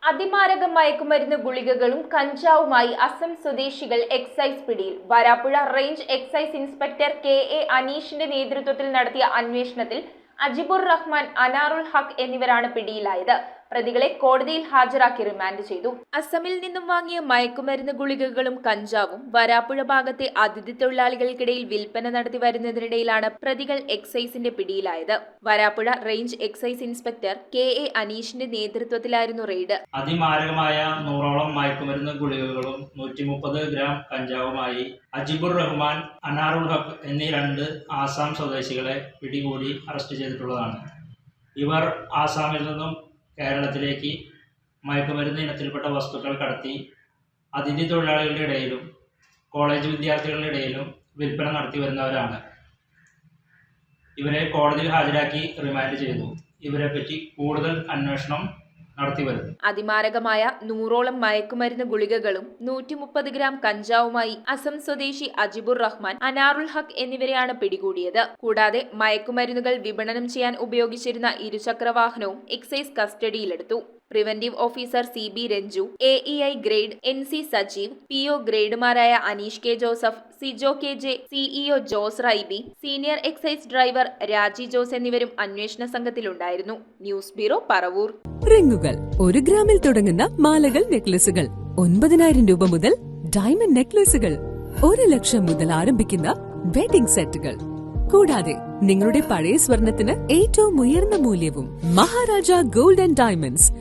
അതിമാരക മയക്കുമരുന്ന് ഗുളികകളും കഞ്ചാവുമായി അസം സ്വദേശികൾ എക്സൈസ് പിടിയിൽ. Varappuzha range excise inspector K A. അനീഷിന്റെ നേതൃത്വത്തിൽ നടത്തിയ അന്വേഷണത്തിൽ അജിബുർ റഹ്മാൻ, അനാറുൽ ഹഖ് എന്നിവരാണ് പിടിയിലായത്. പ്രതികളെ കോടതിയിൽ ഹാജരാക്കി റിമാൻഡ് ചെയ്തു. അസമിൽ നിന്നും വാങ്ങിയ മയക്കുമരുന്ന് ഗുളികകളും കഞ്ചാവും വരാപ്പുഴ ഭാഗത്തെ അതിഥി തൊഴിലാളികൾക്കിടയിൽ വിൽപ്പന നടത്തി വരുന്നതിനിടയിലാണ് പ്രതികൾ എക്സൈസിന്റെ പിടിയിലായത്. Varappuzha range excise inspector K A. അനീഷിന്റെ നേതൃത്വത്തിലായിരുന്നു റെയ്ഡ്. അതിമാരകമായ 100ഓളം മയക്കുമരുന്ന് ഗുളികകളും 130 ഗ്രാം കഞ്ചാവുമായി അജിബുർ റഹ്മാൻ, അനാറുൽ ഹഖ് എന്നീ 2 ആസാം സ്വദേശികളെ പിടികൂടി അറസ്റ്റ് ചെയ്തിട്ടുള്ളതാണ്. ഇവർ ആസാമിൽ നിന്നും കേരളത്തിലേക്ക് മയക്കുമരുന്ന് ഇനത്തിൽപ്പെട്ട വസ്തുക്കൾ കടത്തി അതിഥി തൊഴിലാളികളുടെ ഇടയിലും കോളേജ് വിദ്യാർത്ഥികളുടെ ഇടയിലും വിൽപ്പന നടത്തി വരുന്നവരാണ്. ഇവരെ കോടതിയിൽ ഹാജരാക്കി റിമാൻഡ് ചെയ്തു. ഇവരെപ്പറ്റി കൂടുതൽ അന്വേഷണം നടത്തിവരുന്നു. അതിമാരകമായ 100ഓളം മയക്കുമരുന്ന് ഗുളികകളും 130 ഗ്രാം കഞ്ചാവുമായി അസം സ്വദേശി അജിബുർ റഹ്മാൻ, അനാറുൽ ഹഖ് എന്നിവരെയാണ് പിടികൂടിയത്. കൂടാതെ മയക്കുമരുന്നുകൾ വിപണനം ചെയ്യാൻ ഉപയോഗിച്ചിരുന്ന ഇരുചക്രവാഹനവും എക്സൈസ് കസ്റ്റഡിയിലെടുത്തു. Preventive officer CB Ranju, AEI grade NC Sajeev, PO ഗ്രേഡുമാരായ Aneesh K Joseph, Sijo KJ, CEO Jose Raibi, senior excise driver Raji Jose എന്നിവരും അന്വേഷണ സംഘത്തിലുണ്ടായിരുന്നു. News bureau, Paravur. റിങ്ങുകൾ 1 ഗ്രാമിൽ തുടങ്ങുന്ന മാലകൾ, നെക്ലസുകൾ 9,000 രൂപ മുതൽ ഡയമണ്ട് നെക്ലസുകൾ 1 ലക്ഷം മുതൽ ആരംഭിക്കുന്ന വെഡിംഗ് സെറ്റുകൾ. കൂടാതെ നിങ്ങളുടെ പഴയ സ്വർണത്തിന് ഏറ്റവും ഉയർന്ന മൂല്യവും. Maharaja gold and diamonds,